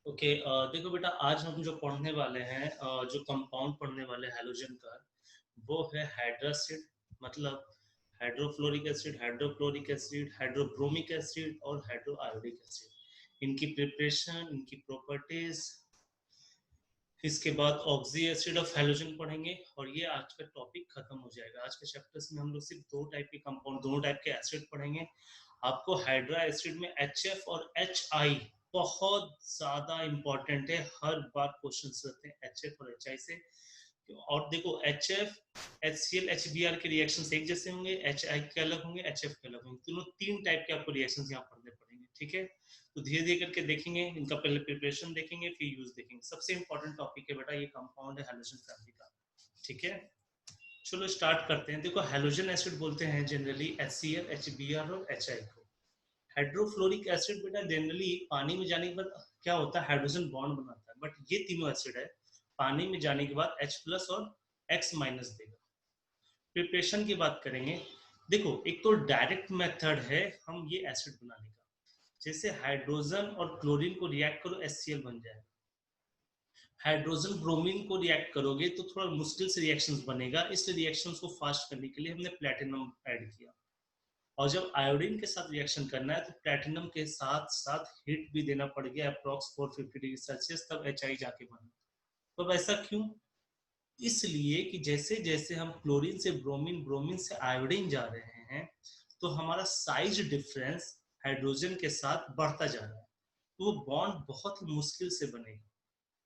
Okay देखो बेटा, आज हम जो पढ़ने वाले हैं, जो कंपाउंड पढ़ने वाले हैलोजन का, वो है हाइड्रासिड। मतलब hydrofluoric acid, hydrochloric acid, hydrobromic acid और हाइड्रोआयोडिक एसिड। इनकी प्रिपरेशन, इनकी प्रॉपर्टीज, इसके बाद ऑक्सी एसिड ऑफ हैलोजन पढ़ेंगे और ये आज का टॉपिक खत्म हो जाएगा। आज के चैप्टर्स में हम लोग सिर्फ दो टाइप के कंपाउंड, दोनों टाइप के एसिड पढ़ेंगे। आपको हाइड्रा एसिड में HF और HI बहुत ज्यादा इंपॉर्टेंट है, हर बार क्वेश्चन रहते हैं HF और HI से। और देखो, HF HCl HBr के रिएक्शंस एक जैसे होंगे, HI के अलग होंगे, HF के अलग होंगे। तीनों तीन टाइप के आपको रिएक्शंस यहाँ पढ़ने पड़ेंगे, ठीक है। तो धीरे धीरे करके देखेंगे, इनका पहले प्रिपरेशन देखेंगे, फिर यूज देखेंगे। सबसे इंपॉर्टेंट टॉपिक है बेटा ये कंपाउंड है हैलोजन फैमिली का, ठीक है। चलो स्टार्ट करते हैं। देखो, हैलोजन एसिड बोलते हैं जनरली HCl HBr और HI को। हाइड्रोफ्लोरिक एसिड बेटा जनरली पानी में जाने के बाद क्या होता है, हाइड्रोजन बॉन्ड बनाता है। बट ये तीनों एसिड है, पानी में जाने के बाद H+ और X- देगा। प्रिपरेशन की बात करेंगे। देखो, एक तो डायरेक्ट मेथड है हम ये एसिड बनाने का, जैसे हाइड्रोजन और क्लोरीन को रिएक्ट करो HCl बन जाएगा। हाइड्रोजन ब्रोमीन को रिएक्ट करोगे तो थोड़ा मुश्किल से रिएक्शंस बनेगा, इस रिएक्शंस को फास्ट करने के लिए हमने प्लेटिनम ऐड किया। और जब आयोडीन के साथ रिएक्शन करना है तो प्लेटिनम के साथ साथ हीट भी देना पड़ गया, अप्रॉक्स 450 डिग्री सेल्सियस, तब HI जाके बना। तो अब ऐसा क्यों? इसलिए कि जैसे जैसे हम क्लोरीन से ब्रोमीन, ब्रोमीन से आयोडीन जा रहे हैं, तो हमारा साइज डिफरेंस हाइड्रोजन के साथ बढ़ता जा रहा है, तो वो बॉन्ड बहुत ही मुश्किल से बनेगा।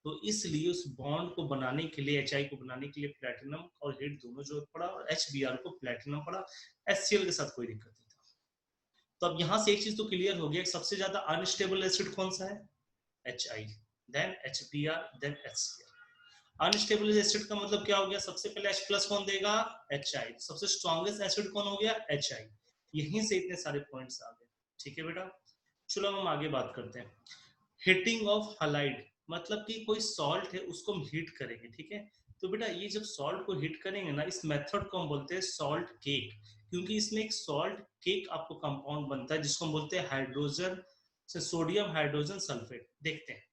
तो इसलिए उस बॉन्ड को बनाने के लिए, HI को बनाने के लिए प्लेटिनम और हीट दोनों जरूरत पड़ा, और HBr को प्लेटिनम पड़ा। HCl के साथ कोई दिक्कत नहीं था। तो अब यहां से एक चीज तो क्लियर हो गया, सबसे ज्यादा अनस्टेबल एसिड कौन सा है? HI, then HBr, then HCl। Unstable acid का मतलब क्या हो गया? सबसे पहले H+ कौन देगा? HI। सबसे स्ट्रॉन्गेस्ट एसिड कौन हो गया? HI। यहीं से इतने सारे पॉइंट्स आ गए, ठीक है बेटा। चलो हम आगे बात करते हैं। हीटिंग ऑफ हलाइड, मतलब कि कोई सॉल्ट है उसको हम हीट करेंगे, ठीक है। तो बेटा ये जब सॉल्ट को हीट करेंगे ना, इस मेथड को हम बोलते हैं सॉल्ट केक, क्योंकि इसमें एक सॉल्ट केक आपको कंपाउंड बनता है जिसको हम बोलते हैं हाइड्रोजन से सोडियम हाइड्रोजन सल्फेट। देखते हैं,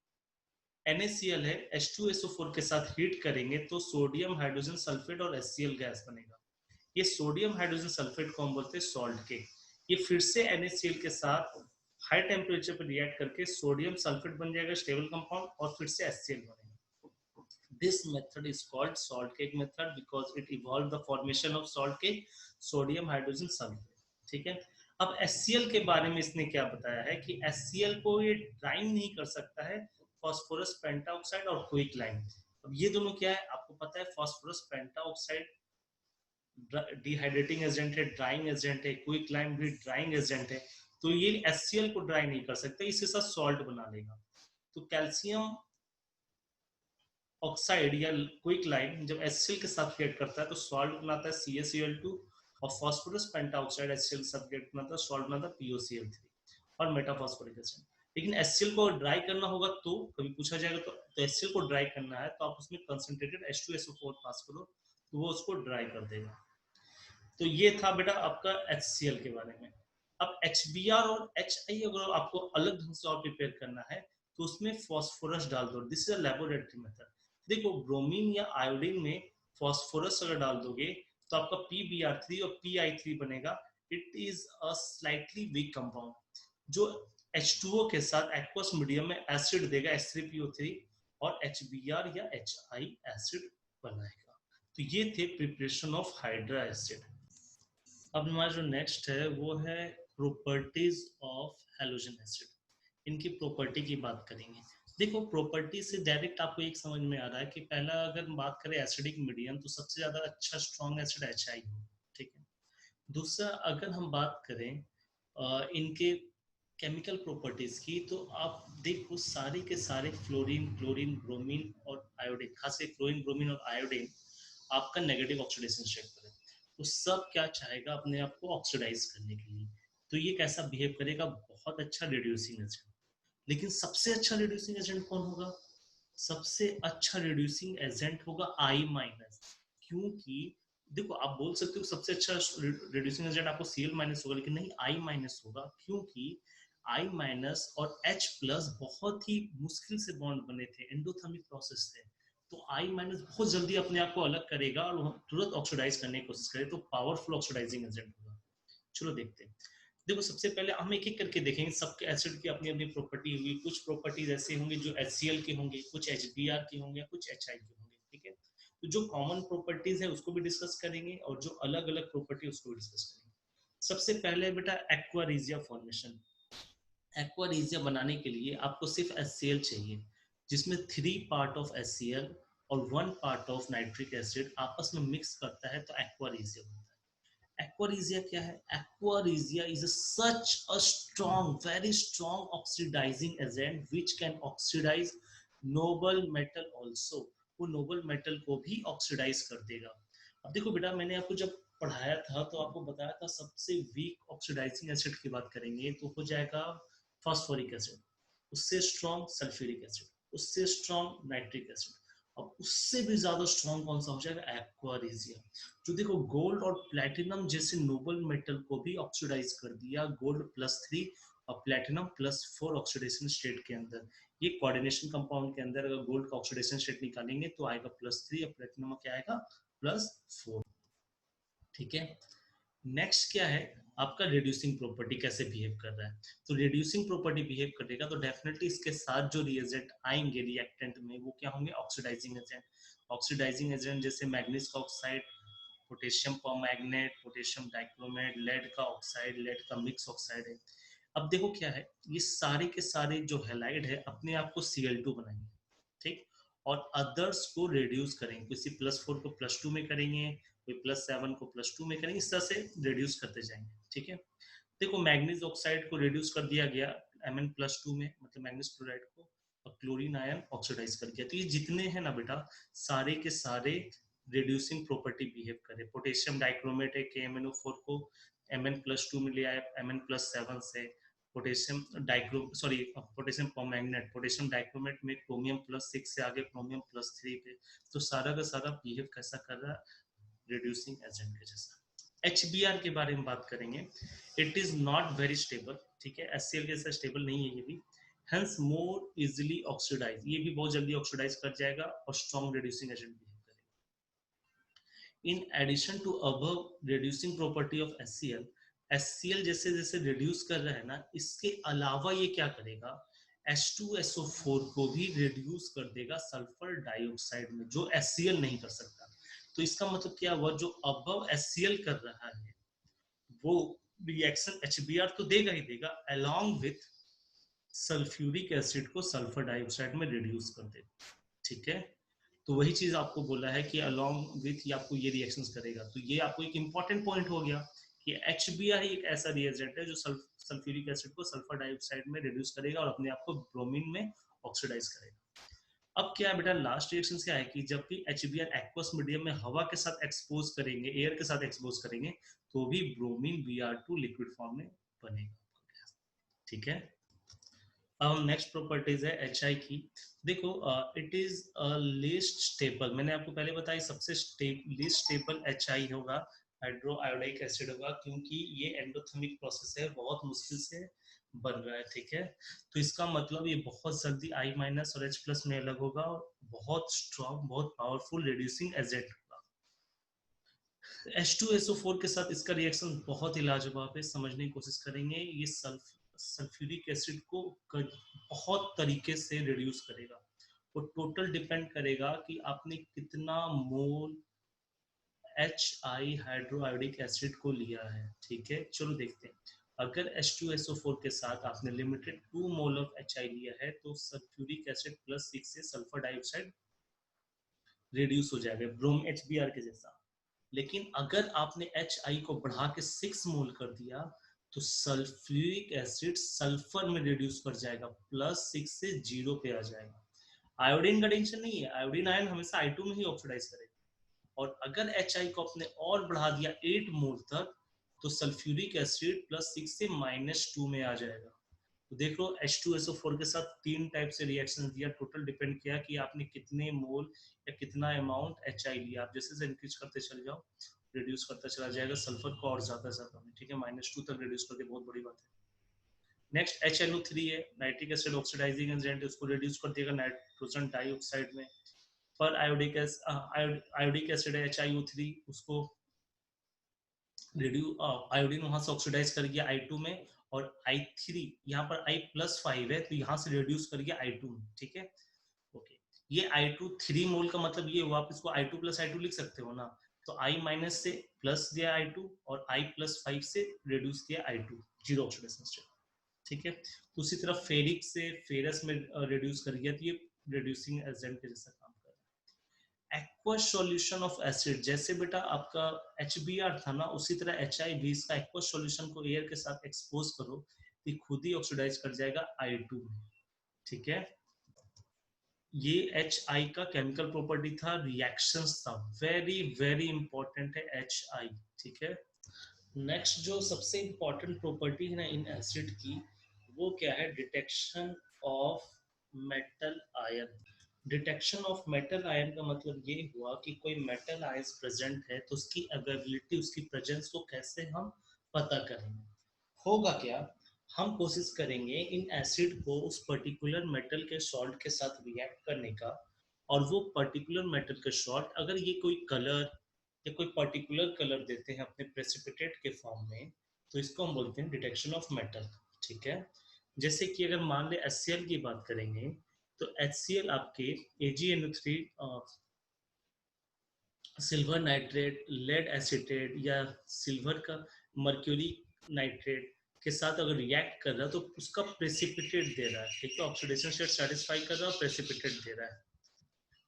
NaCl है, H2SO4 के साथ हीट करेंगे तो सोडियम हाइड्रोजन सल्फेट और HCl गैस बनेगा। ये सोडियम हाइड्रोजन सल्फेट को हम बोलते हैं सॉल्ट के। ये फिर से NaCl के साथ हाई टेम्परेचर पर रिएक्ट करके सोडियम सल्फेट बन जाएगा, स्टेबल कंपाउंड, और फिर से HCl बनेगा। This method is called salt cake method because it evolved the formation of salt cake, sodium hydrogen sulfate, ठीक है। अब HCl के बारे में इसने क्या बताया है कि HCl को ये ड्राइंग नहीं कर सकता है, फॉस्फोरस पेंटाऑक्साइड और क्विक लाइम। अब ये दोनों क्या है आपको पता है? फॉस्फोरस पेंटाऑक्साइड डिहाइड्रेटिंग एजेंट है, ड्राइंग एजेंट है, क्विक लाइम भी ड्राइंग एजेंट है। तो ये HCl को ड्राई नहीं कर सकते, इसके साथ सॉल्ट बना लेगा। तो कैल्शियम ऑक्साइड या क्विक लाइम जब HCl के साथ रिएक्ट करता है तो सॉल्ट बनाता है CaCl2, और फॉस्फोरस पेंटाऑक्साइड HCl के साथ रिएक्ट बनाता है, सॉल्ट बनाता है PoCl3 और मेटाफॉस्फोरिक एसिड। लेकिन HCl को ड्राई करना होगा तो कभी पूछा जाएगा, तो HCl को ड्राई करना है तो आप उसमें कंसंट्रेटेड H2SO4 पास करो, तो वो उसको ड्राई कर देगा। तो ये था बेटा आपका HCl के बारे में। अब HBr और HI अगर आपको अलग ढंग से और प्रिपेयर करना है तो उसमें फॉस्फोरस डाल दो। This is a laboratory method. देखो, ब्रोमीन या आयोडीन में फॉस्फोरस अगर डाल दोगे तो आपका PBr3 और PI3 बनेगा। It is a slightly weak compound जो H2O के साथ एक्वस मीडियम में एसिड देगा, H3PO3, और HBr या HI एसिड बनाएगा। तो ये थे प्रिपरेशन ऑफ हाइड्रा एसिड। अब हमारा जो नेक्स्ट है वो है प्रॉपर्टीज ऑफ हैलोजन एसिड। इनकी प्रॉपर्टी की बात करेंगे। देखो, प्रॉपर्टी से डायरेक्ट आपको एक समझ में आ रहा है कि पहला अगर हम बात करें एसिडिक मीडियम तो सबसे ज्यादा अच्छा स्ट्रॉन्ग एसिड HI हो, ठीक है। दूसरा अगर हम बात करें इनके केमिकल प्रॉपर्टीज की, तो आप देखो सारे के सारे फ्लोरीन, क्लोरीन, ब्रोमीन और आयोडीन, खासकर क्लोरीन, ब्रोमीन और आयोडीन आपका नेगेटिव ऑक्सीडेशन स्टेट पर है। तो सब क्या चाहेगा? अपने आप को ऑक्सीडाइज करने के लिए। तो ये कैसा बिहेव करेगा? बहुत अच्छा रिड्यूसिंग एजेंट। लेकिन सबसे अच्छा रिड्यूसिंग एजेंट कौन होगा? सबसे अच्छा रिड्यूसिंग एजेंट होगा I-। क्योंकि देखो, आप बोल सकते हो सबसे अच्छा रिड्यूसिंग एजेंट आपको Cl- होगा, लेकिन नहीं, I- होगा। क्योंकि I माइनस और H प्लस बहुत ही मुश्किल से बॉन्ड बने थे, एंडोथर्मिक प्रोसेस थे, तो I माइनस बहुत जल्दी अपने आप को अलग करेगा और तुरंत ऑक्सीडाइज करने की कोशिश करे, तो पावरफुल ऑक्सीडाइजिंग एजेंट होगा। चलो देखते हैं। देखो सबसे पहले हम एक एक करके देखेंगे, सबके एसिड की अपनी अपनी प्रॉपर्टी होगी, कुछ प्रॉपर्टीज ऐसे होंगे जो HCl के होंगे, कुछ HBr के होंगे, कुछ HI के होंगे, ठीक है। तो जो कॉमन प्रॉपर्टीज है उसको भी डिस्कस करेंगे और जो अलग अलग प्रॉपर्टी उसको भी डिस्कस करेंगे। सबसे पहले बेटा एक्वारिजिया फॉर्मेशन। एक्वारिजिया बनाने के लिए आपको सिर्फ HCl चाहिए, जिसमें 3 पार्ट ऑफ HCl और 1 पार्ट ऑफ नाइट्रिक एसिड आपस में मिक्स करता है, तो एक्वारिजिया बनता है। एक्वारिजिया क्या है? Aqua regia is such a strong, very strong oxidising agent which can oxidise noble metal also. वो नोबल मेटल को भी ऑक्सीडाइज कर देगा। अब देखो बेटा, मैंने आपको जब पढ़ाया था तो आपको बताया था सबसे वीक ऑक्सीडाइजिंग एसिड की बात करेंगे तो हो जाएगा फॉस्फोरिक एसिड, उससे स्ट्रॉन्ग सल्फ्यूरिक एसिड, उससे स्ट्रॉन्ग नाइट्रिक एसिड, अब उससे भी ज्यादा स्ट्रॉन्ग कौन सा हो जाएगा? एक्वारिजिया। जो देखो गोल्ड और प्लैटिनम जैसे नोबल मेटल को भी ऑक्सीडाइज कर दिया, गोल्ड +3 और प्लैटिनम +4 ऑक्सीडेशन स्टेट के अंदर। ये कोऑर्डिनेशन कंपाउंड के अंदर अगर गोल्ड का ऑक्सीडेशन स्टेट निकालेंगे तो आएगा +3 और प्लैटिनम क्या आएगा? +4, ठीक है। नेक्स्ट क्या है आपका? रिड्यूसिंग प्रॉपर्टी कैसे बिहेव कर रहा है। तो रिड्यूसिंग प्रॉपर्टी बिहेव करेगा तो डेफिनेटली इसके साथ जो रिएजेंट आएंगे रिएक्टेंट में वो क्या होंगे? Oxidising agent. ऑक्सीडाइजिंग एजेंट जैसे मैग्नीज का oxide, potassium permanganate, potassium dichromate, lead का ऑक्साइड, लेड का मिक्स ऑक्साइड है। अब देखो क्या है, ये सारे के सारे जो हैलाइड है अपने आप को Cl2 बनाएंगे, ठीक, और अदर्स को रिड्यूस करेंगे, किसी +4 को +2 में करेंगे, कोई +7 को +2 में करेंगे, इस तरह से रिड्यूस करते जाएंगे, ठीक है। देखो मैग्नीज ऑक्साइड को रिड्यूस कर दिया गया Mn+2 में, मतलब मैग्नीज क्लोराइड को, और क्लोरीन आयन ऑक्सीडाइज कर दिया। तो ये जितने हैं ना बेटा, सारे के सारे रिड्यूसिंग प्रॉपर्टी बिहेव करे। पोटेशियम डाइक्रोमेट है, KMnO4 को Mn+2 में ले आया Mn+7 से। Potassium dichro sorry potassium permanganate, potassium dichromate में क्रोमियम +6 से आगे क्रोमियम +3 पे। तो सारा का सारा बिहेव कैसा कर रहा है? रिड्यूसिंग एजेंट के जैसा। HBr के बारे में बात करेंगे, it is not very stable, ठीक है, HCl के जैसा स्टेबल नहीं है ये भी, हेंस मोर इजिली ऑक्सीडाइज, ये भी बहुत जल्दी ऑक्सीडाइज कर जाएगा और स्ट्रॉन्ग रिड्यूसिंग एजेंट बिहेव करेगा। In addition to above reducing property of HCl जैसे जैसे रिड्यूस कर रहा है ना, इसके अलावा ये क्या करेगा? H2SO4 को भी रिड्यूस कर देगा सल्फर डाइऑक्साइड में, जो HCl नहीं कर सकता। तो इसका मतलब क्या हुआ? जो अबव HCl कर रहा है वो रिएक्शन HBr तो देगा ही देगा, अलोंग विथ सल्फ्यूरिक एसिड को सल्फर डाइऑक्साइड में रिड्यूस कर देगा, ठीक है। तो वही चीज आपको बोला है कि अलोंग विथ आपको ये रिएक्शंस करेगा। तो ये आपको एक इंपॉर्टेंट पॉइंट हो गया कि HBr ही एक ऐसा रिएजेंट है जो सल्फ्यूरिक एसिड को सल्फर डाइऑक्साइड में रिड्यूस करेगा और अपने आप को ब्रोमीन में ऑक्सीडाइज करेगा। अब क्या है बेटा, लास्ट रिएक्शन क्या है कि जब भी HBr एक्वस मीडियम में हवा के साथ एक्सपोज करेंगे, एयर के साथ एक्सपोज करेंगे, तो भी ब्रोमीन Br2 लिक्विड फॉर्म में बनेगा, ठीक है। अब हम नेक्स्ट प्रॉपर्टीज है HI की। देखो इट इज लीस्ट स्टेबल, मैंने आपको पहले बताया सबसे लीस्ट स्टेबल HI होगा, हाइड्रो आयोडाइक एसिड होगा, क्योंकि ये एंडोथर्मिक प्रोसेस है, बहुत मुश्किल से बन रहा है, ठीक है। तो इसका मतलब ये बहुत जल्दी I- और H+ में अलग होगा और बहुत स्ट्रॉन्ग, बहुत पावरफुल रिड्यूसिंग एजेंट होगा। H2SO4 के साथ इसका रिएक्शन बहुत ही लाजवाब है, समझने की कोशिश करेंगे। ये सल्फ्यूरिक एसिड को बहुत तरीके से रिड्यूस करेगा। वो टोटल डिपेंड करेगा कि आपने कितना मोल HI हाइड्रोआयोडिक एसिड को लिया है, ठीक है। चलो देखते हैं। अगर H2SO4 के साथ आपने लिमिटेड 2 मोल ऑफ HI लिया है तो सल्फ्यूरिक एसिड +6 से सल्फर डाइऑक्साइड रिड्यूस हो जाएगा, ब्रोम HBr के जैसा। लेकिन अगर आपने HI को बढ़ा के 6 मोल कर दिया तो सल्फ्यूरिक एसिड सल्फर में रिड्यूस कर जाएगा, +6 से 0 पे आ जाएगा। आयोडीन का टेंशन नहीं है, आयोडीन आयन हमेशा I2 में ही ऑक्सीडाइज करेगा। और अगर HI को आपने और बढ़ा दिया 8 मोल तक तो सल्फ्यूरिक एसिड +6 से -2 में आ जाएगा। तो देख लो H2SO4 के साथ 3 टाइप से रिएक्शन दिया, टोटल डिपेंड किया कि आपने कितने मोल या कितना अमाउंट HI लिया। आप जैसे जैसे इंक्रीज करते चले जाओ, रिड्यूस करता चला जाएगा सल्फर को और ज्यादा ज्यादा में, ठीक है। -2 तक रिड्यूस करके बहुत बड़ी बात है। नेक्स्ट HNO3 है, नाइट्रिक एसिड ऑक्सीडाइजिंग एजेंट, उसको रिड्यूस कर देगा नाइट्रोजन डाइऑक्साइड में। पर आयोडिक एसिड है HiO3, उसको आयोडीन वहां से ऑक्सीडाइज कर गया I2 में, और I3 यहाँ पर I+5 है तो यहाँ से रिड्यूस कर गया I2 में, ठीक है। ओके, ये I2 3 मोल का मतलब ये हुआ, आप इसको I2 + I2 लिख सकते हो ना, तो I- से प्लस दिया I2 और I+5 से रिड्यूस किया I2, जीरो ऑक्सीडेशन स्टेट, ठीक है। तो उसी तरह फेरिक से फेरस में रिड्यूस कर गया, तो ये रिड्यूसिंग एजेंट के जैसा काम कर रहा है। एक्वस सॉल्यूशन ऑफ एसिड, जैसे बेटा आपका HBr था ना, उसी तरह HI20 का एक्वस सॉल्यूशन को एयर के साथ एक्सपोज करो तो खुद ही ऑक्सीडाइज कर जाएगा I2 में, ठीक है। ये HI का केमिकल प्रॉपर्टी था, रिएक्शंस था, वेरी वेरी इंपॉर्टेंट है HI, ठीक है। नेक्स्ट जो सबसे इंपॉर्टेंट प्रॉपर्टी है ना इन एसिड की, वो क्या है, detection of metal ion. Detection of metal ion का मतलब ये हुआ कि कोई मेटल आयन प्रेजेंट है तो उसकी अवेलेबिलिटी, उसकी प्रेजेंस को कैसे हम पता करेंगे। होगा क्या, हम कोशिश करेंगे इन एसिड को उस पर्टिकुलर मेटल के सॉल्ट के साथ रिएक्ट करने का, और वो पर्टिकुलर मेटल के सॉल्ट अगर ये कोई कलर या कोई पर्टिकुलर कलर देते हैं अपने प्रेसिपिटेट के फॉर्म में, तो इसको हम बोलते हैं डिटेक्शन ऑफ मेटल, ठीक है। जैसे कि अगर मान ले HCl की बात करेंगे, तो HCl आपके AgNO3 silver nitrate, lead acetate या सिल्वर का मर्क्यूरी नाइट्रेट के साथ अगर रिएक्ट कर रहा है तो उसका प्रेसिपिटेट दे रहा है, ठीक है, ऑक्सीडेशन स्टेट सेटिस्फाई कर रहा है और प्रेसिपिटेट दे रहा है।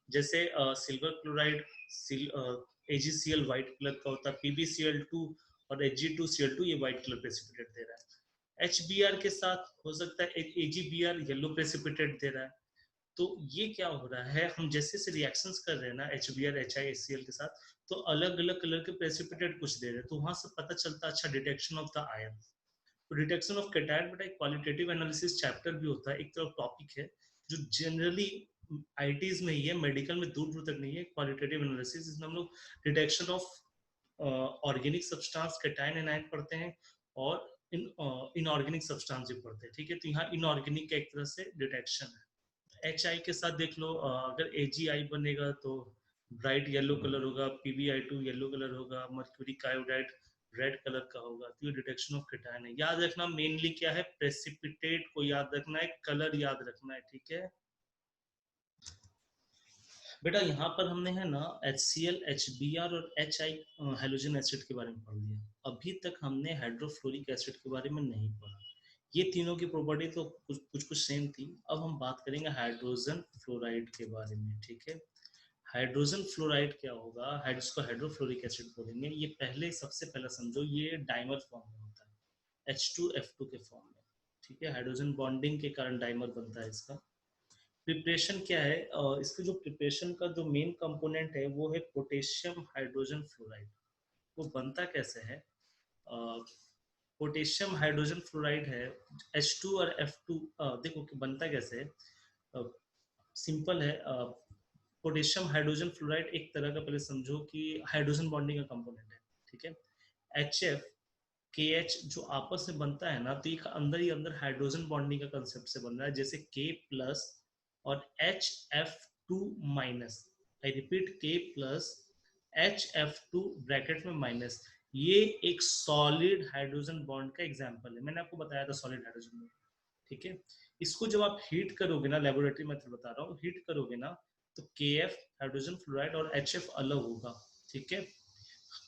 जैसे silver chloride AgCl white colour का होता है, PbCl2 और Ag2Cl2 ये व्हाइट कलर प्रेसिपिटेट दे रहा है। HBr के साथ हो सकता है AgBr येलो प्रेसिपिटेट दे रहा है। तो ये क्या हो रहा है, हम जैसे जैसे रिएक्शंस कर रहे हैं ना HBr HiHCl के साथ, तो अलग अलग कलर के प्रेसिपिटेट कुछ दे रहे हैं, तो वहां से पता चलता है अच्छा डिटेक्शन ऑफ द आयन। तो डिटेक्शन ऑफ कैटायन बेटा एक क्वालिटेटिव एनालिसिस चैप्टर भी होता है, एक तरफ टॉपिक है जो जनरली आईटीज में ही है, मेडिकल में दूर दूर तक नहीं है। क्वालिटेटिव एनालिसिस, जिसमें हम लोग detection of organic substance cation anion पढ़ते हैं, और इनऑर्गेनिक सब्सटेंस भी पढ़ते हैं, ठीक है। तो यहाँ इनऑर्गेनिक का एक तरह से डिटेक्शन है। HI के साथ देख लो, अगर AgI बनेगा तो ब्राइट येलो कलर होगा, PbI2 येलो कलर होगा, मर्क्यूरी कायोडाइड रेड कलर का होगा, तो ये डिटेक्शन ऑफ कैटायन है। याद रखना मेनली क्या है, प्रेसिपिटेट को याद रखना है, कलर याद रखना है, ठीक है बेटा। यहाँ पर हमने है ना HCl, HBr और HI हेलोजन एसिड के बारे में पढ़ लिया। अभी तक हमने हाइड्रोफ्लोरिक एसिड के बारे में नहीं पढ़ा। ये तीनों की प्रॉपर्टी तो कुछ सेम थी। अब हम बात करेंगे हाइड्रोजन फ्लोराइड के बारे में, ठीक है। हाइड्रोजन फ्लोराइड क्या होगा, इसको हाइड्रोफ्लोरिक एसिड बोलेंगे। ये पहले सबसे पहला समझो, ये डाइमर फॉर्म में होता है, H2F2 के फॉर्म में, ठीक है। हाइड्रोजन बॉन्डिंग के कारण डाइमर बनता है इसका। प्रिपरेशन क्या है, इसके जो प्रिपरेशन का जो मेन कंपोनेंट है वो है पोटेशियम हाइड्रोजन फ्लोराइड। वो बनता कैसे है, पोटेशियम हाइड्रोजन फ्लोराइड है, H2 और F2, देखो कि बनता कैसे है, सिंपल है। पोटेशियम हाइड्रोजन फ्लोराइड एक तरह का, पहले समझो कि हाइड्रोजन बॉन्डिंग का कंपोनेंट है, ठीक है। HF KH जो आपस में बनता है ना, तो ये अंदर ही अंदर हाइड्रोजन बॉन्डिंग का कंसेप्ट से बन रहा है, जैसे K+ और HF2 minus, I repeat K+ HF2 bracket में माइनस, ये एक सॉलिड हाइड्रोजन बॉन्ड का एग्जांपल है। मैंने आपको बताया था सॉलिड हाइड्रोजन बॉन्ड, ठीक है। इसको जब आप हीट करोगे ना, लेबोरेटरी मेथड बता रहा हूँ, हीट करोगे ना तो KF हाइड्रोजन फ्लोराइड और HF अलग होगा, ठीक है।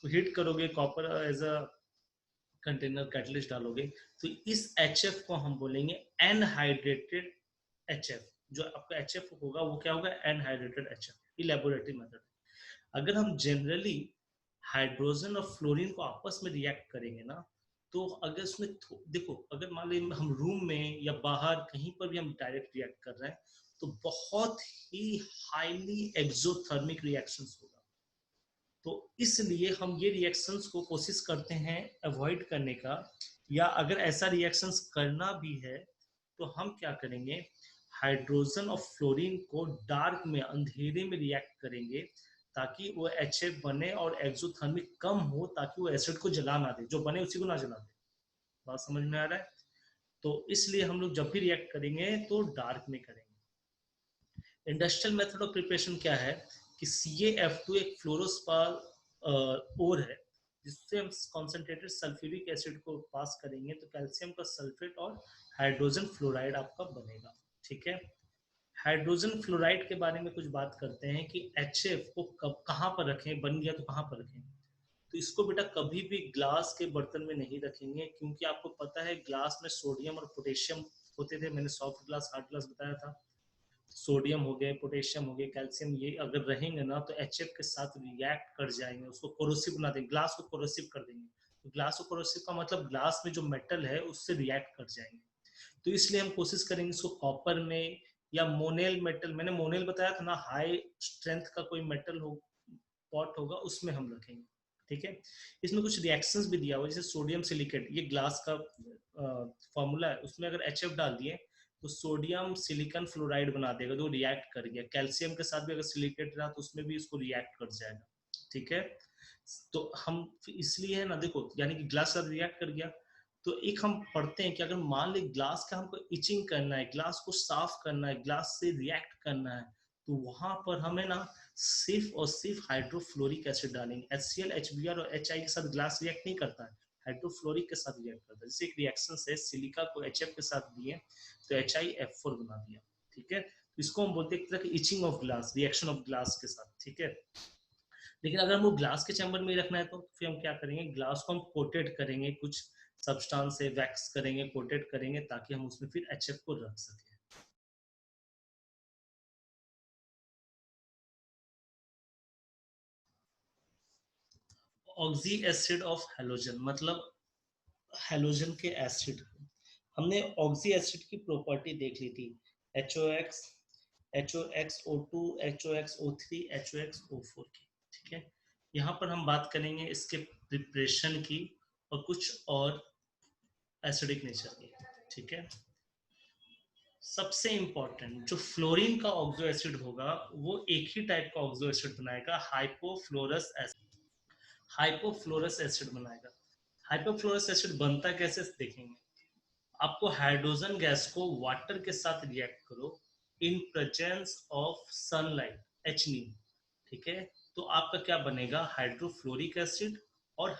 हीट करोगे, copper as a container catalyst डालोगे, तो इस HF को हम बोलेंगे एनहाइड्रेटेड HF। जो आपका HF होगा वो क्या होगा, एनहाइड्रेटेड HF। ये लेबोरेटरी मेथड। अगर हम जनरली हाइड्रोजन और फ्लोरीन को आपस में रिएक्ट करेंगे ना, तो अगर उसमें देखो, अगर मान लीजिए हम रूम में या बाहर कहीं पर भी हम डायरेक्ट रिएक्ट कर रहे हैं, तो बहुत ही हाईली एक्सोथर्मिक रिएक्शंस होगा। तो इसलिए हम ये रिएक्शंस को कोशिश करते हैं अवॉइड करने का, या अगर ऐसा रिएक्शंस करना भी है तो हम क्या करेंगे, हाइड्रोजन और फ्लोरीन को डार्क में, अंधेरे में रिएक्ट करेंगे, ताकि वो HF बने और एक्सोथर्मिक कम हो, ताकि वो एसिड को जला ना दे, जो बने उसी को ना जला दे। बात समझ में आ रहा है। तो इसलिए हम लोग जब भी रिएक्ट करेंगे तो डार्क में करेंगे। इंडस्ट्रियल मेथड ऑफ प्रिपरेशन क्या है कि CaF2 एक फ्लोरोस्पाल ओर है जिससे हम कॉन्सेंट्रेटेड सल्फ्यूरिक एसिड को पास करेंगे तो कैल्शियम का सल्फेट और हाइड्रोजन फ्लोराइड आपका बनेगा। ठीक है, हाइड्रोजन फ्लोराइड के बारे में कुछ बात करते हैं कि HF को कब कहाँ पर रखें, बन गया तो कहाँ पर रखें। तो इसको बेटा कभी भी ग्लास के बर्तन में नहीं रखेंगे, क्योंकि आपको पता है ग्लास में सोडियम और पोटेशियम होते थे। मैंने सॉफ्ट ग्लास हार्ड ग्लास बताया था। सोडियम हो गए, पोटेशियम हो गए, कैल्शियम, ये अगर रहेंगे ना तो HF के साथ रिएक्ट कर जाएंगे, उसको कोरोसिव बना देंगे, ग्लास को कोरोसिव कर देंगे। तो ग्लास को कोरोसिव का मतलब ग्लास में जो मेटल है उससे रिएक्ट कर जाएंगे। तो इसलिए हम कोशिश करेंगे इसको कॉपर में या मोनेल मेटल, मैंने मोनेल बताया था ना, हाई स्ट्रेंथ का कोई मेटल हो पॉट होगा उसमें हम रखेंगे। ठीक है, इसमें कुछ रिएक्शंस भी दिया हुआ है, जैसे सोडियम सिलिकेट, ये ग्लास का फॉर्मूला है, उसमें अगर HF डाल दिए तो सोडियम सिलिकॉन फ्लोराइड बना देगा, तो रिएक्ट कर गया। कैल्शियम के साथ भी अगर सिलिकेट रहा तो उसमें भी इसको रिएक्ट कर जाएगा। ठीक है, तो हम इसलिए है ना, देखो यानी कि ग्लास के साथ रिएक्ट कर गया। तो एक हम पढ़ते हैं कि अगर मान ली ग्लास का हमको इचिंग करना है, ग्लास को साफ करना है, ग्लास से रिएक्ट करना है, तो वहां पर हमें ना सिर्फ और सिर्फ हाइड्रोफ्लोरिक एसिड डालेंगे। HCl HBr और HI के साथ ग्लास रिएक्ट नहीं करता है, हाइड्रोफ्लोरिक के साथ रिएक्ट करता है। जैसे एक रिएक्शन से सिलिका को HF के साथ दिए तो HiF4 बना दिया। ठीक है, इसको हम बोलते हैं एक तरह की etching of glass, reaction of glass के साथ। ठीक है, लेकिन अगर हम ग्लास के चैम्बर में रखना है तो फिर हम क्या करेंगे, ग्लास को हम कोटेड करेंगे, कुछ सब्सटेंस से वैक्स करेंगे, कोटेड करेंगे, ताकि हम उसमें फिर HF को रख सकें। ऑक्सी एसिड ऑफ हेलोजन, मतलब हेलोजन के एसिड। हमने ऑक्सी एसिड की प्रॉपर्टी देख ली थी, HOX, HOXO2, HOXO3, HOXO4 की। ठीक है, यहाँ पर हम बात करेंगे इसके प्रिपरेशन की और कुछ और एसिडिक नेचर की। ठीक है, सबसे इंपॉर्टेंट जो फ्लोरीन का ऑक्सो एसिड होगा वो एक ही टाइप का ऑक्सो एसिड बनाएगा, हाइपोफ्लोरस एसिड। हाइपोफ्लोरस एसिड बनाएगा। हाइपोफ्लोरस एसिड बनता कैसे देखेंगे, आपको हाइड्रोजन गैस को वाटर के साथ रिएक्ट करो in presence of sunlight, HNO। ठीक है, तो आपका क्या बनेगा, हाइड्रोफ्लोरिक एसिड और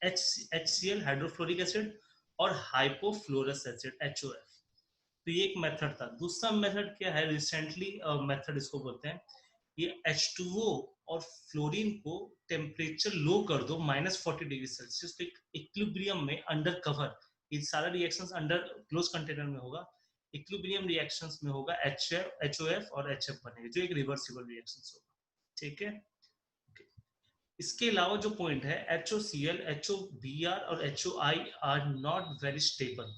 HCl हाइड्रोफ्लोरिक एसिड और हाइपोफ्लोरस एसिड HOF। तो ये एक मेथड था। दूसरा मेथड क्या है, रिसेंटली मेथड इसको बोलते हैं, ये H2O और फ्लोरीन को टेम्परेचर लो कर दो -40 डिग्री सेल्सियस, तो इक्विलिब्रियम में अंडर कवर, ये सारा रिएक्शंस अंडर क्लोज कंटेनर में होगा, इक्विलिब्रियम रिएक्शंस में होगा, HOF और HF बनेगा, जो एक रिवर्सिबल रिएक्शंस होगा। ठीक है, इसके अलावा जो पॉइंट है, HOCl, HOBr और HOI are not very stable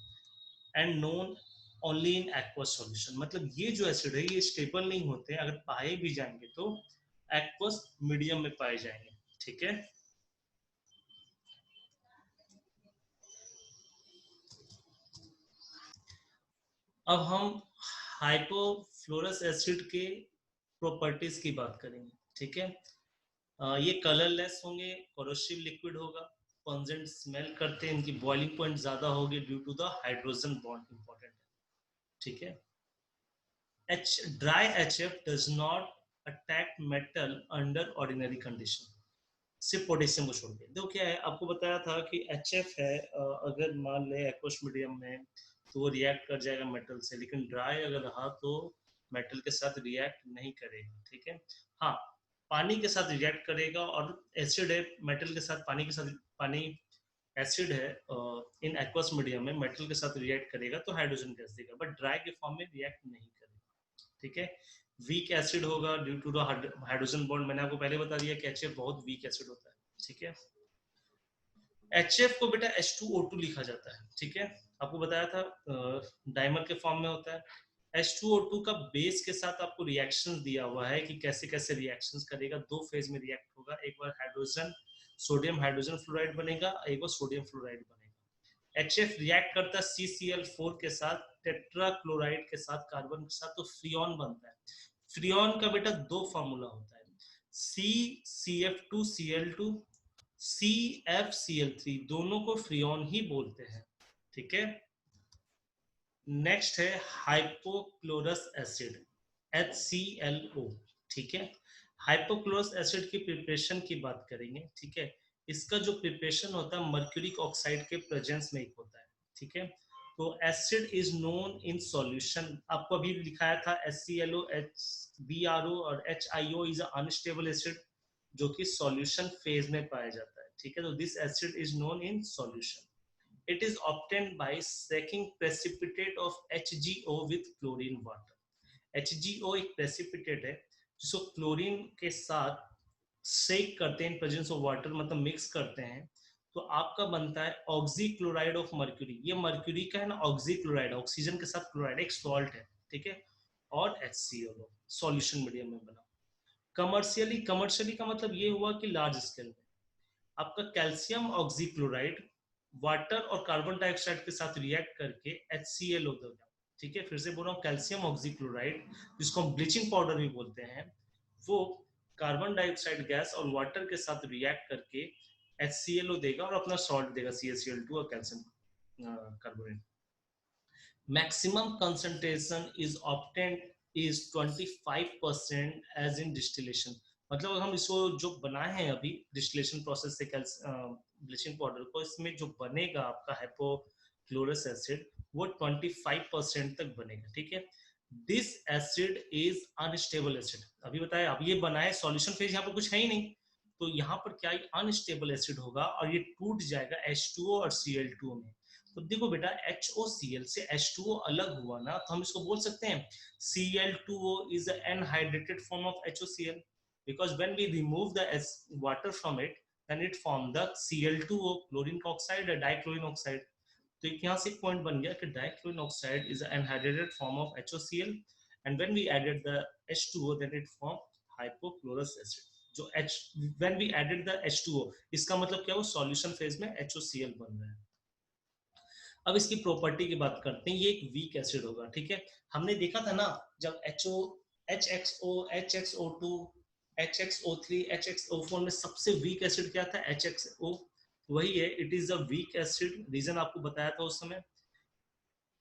and known only in aqueous solution. मतलब ये जो एसिड है ये स्टेबल नहीं होते, अगर पाए भी जाएंगे तो एक्वस मीडियम में पाए जाएंगे। ठीक है, अब हम हाइपोफ्लोरस एसिड के प्रॉपर्टीज की बात करेंगे। ठीक है, ये कलरलेस होंगे, कोरोसिव लिक्विड होगा, पंजेंट स्मेल करते हैं, इनकी बॉइलिंग पॉइंट ज्यादा होगी due to the hydrogen bond, important है। ठीक है, dry HF does not attack metal under ordinary condition, सिर्फ पोटेशियम को छोड़ के। देखो क्या है, आपको बताया था कि HF है, अगर मान ले एक्वस मीडियम में तो वो रिएक्ट कर जाएगा मेटल से, लेकिन ड्राई अगर रहा तो मेटल के साथ रिएक्ट नहीं करेगा। ठीक है, हाँ पानी के साथ रिएक्ट करेगा, और एसिड है मेटल के साथ, पानी के साथ, पानी एसिड है इन एक्वस मीडियम में मेटल के साथ रिएक्ट करेगा तो हाइड्रोजन गैस देगा, बट ड्राई के फॉर्म में रिएक्ट नहीं करेगा। ठीक है, वीक एसिड होगा due to the hydrogen bond, मैंने आपको पहले बता दिया कि HF बहुत वीक एसिड होता है। ठीक है, HF को बेटा H2O2 लिखा जाता है। ठीक है, आपको बताया था डाइमर के फॉर्म में होता है। H2O2 का बेस के साथ आपको रिएक्शंस दिया हुआ है कि कैसे कैसे रिएक्शंस करेगा, दो फेज में रिएक्ट होगा, एक बार हाइड्रोजन सोडियम हाइड्रोजन फ्लोराइड बनेगा, एक बार सोडियम फ्लोराइड बनेगा। HF रिएक्ट करता है CCl4 के साथ, टेट्रा क्लोराइड के साथ, कार्बन के साथ, तो फ्रियॉन बनता है। फ्रियॉन का बेटा दो फार्मूला होता है, CCF2Cl2, CFCl3, दोनों को फ्रियॉन ही बोलते हैं। ठीक है, नेक्स्ट है हाइपोक्लोरस एसिड, HClO। ठीक है, हाइपोक्लोरस एसिड की प्रिपरेशन की बात करेंगे। ठीक है, इसका जो प्रिपरेशन होता है मर्क्यूरिक ऑक्साइड के प्रेजेंस में एक होता है। ठीक है, तो acid is known in solution, आपको अभी लिखाया था HClO, HBrO और HIO इज अनस्टेबल एसिड जो कि सॉल्यूशन फेज में पाया जाता है। ठीक है, तो this acid is known in solution. It is obtained by stacking precipitate of HgO with chlorine water. HgO एक precipitate है जिसको क्लोरीन के साथ शेक करते हैं इन प्रेजेंस ऑफ वाटर, मतलब मिक्स करते हैं, तो आपका बनता है ऑक्सीक्लोराइड ऑफ मर्क्यूरी। ये मर्क्यूरी का है ना, ऑक्सीक्लोराइड, ऑक्सीजन के साथ क्लोराइड, एक सॉल्ट है। ठीक है, और HClO सॉल्यूशन मीडियम में बना। कमर्शियली, कमर्शियली का मतलब ये हुआ कि लार्ज स्केल में आपका कैल्शियम ऑक्सीक्लोराइड वाटर और कार्बन डाइऑक्साइड के साथ रिएक्ट करके HCl होता है। ठीक है, फिर से बोल रहा हूँ, कैल्शियम ऑक्सीक्लोराइड जिसको हम ब्लीचिंग पाउडर भी बोलते हैं, वो कार्बन डाइऑक्साइड गैस और वाटर के साथ रिएक्ट करके HClO देगा और अपना सॉल्ट देगा CaCl2 और calcium carbonate. maximum concentration is obtained is 25% as in distillation। मतलब हम इसको जो बनाए हैं अभी डिस्टिलेशन प्रोसेस से ब्लीचिंग पाउडर को, इसमें जो बनेगा आपका हाइपोक्लोरस एसिड वो 25% तक बनेगा। ठीक है, this acid is unstable acid, अभी बताया, अब ये बनाए सॉल्यूशन फेज, यहाँ पर कुछ है ही नहीं, तो यहाँ पर क्या अनस्टेबल एसिड होगा और ये टूट जाएगा H2O और Cl2 में। तो देखो बेटा, HOCl से H2O अलग हुआ ना, तो हम इसको बोल सकते हैं Cl2O is an anhydrated form of HOCl, because when we remove the water from it, then it form the Cl2O, chlorine oxide or dichlorine oxide। तो एक यहाँ से एक पॉइंट बन गया कि dichlorine oxide is an anhydrated form of HOCl, and when we added the H2O, then it formed hypochlorous acid। जो H, when we added the H2O, इसका मतलब क्या, वो सॉल्यूशन फेज में HOCl बन रहा है। अब इसकी प्रॉपर्टी की बात करते हैं, ये एक वीक एसिड होगा। ठीक है, हमने देखा था ना, जब HXO, HXO2, HXO3, HXO4 में सबसे वीक एसिड क्या था, HXO, वही है, it is a weak acid. Reason आपको बताया था उस समय,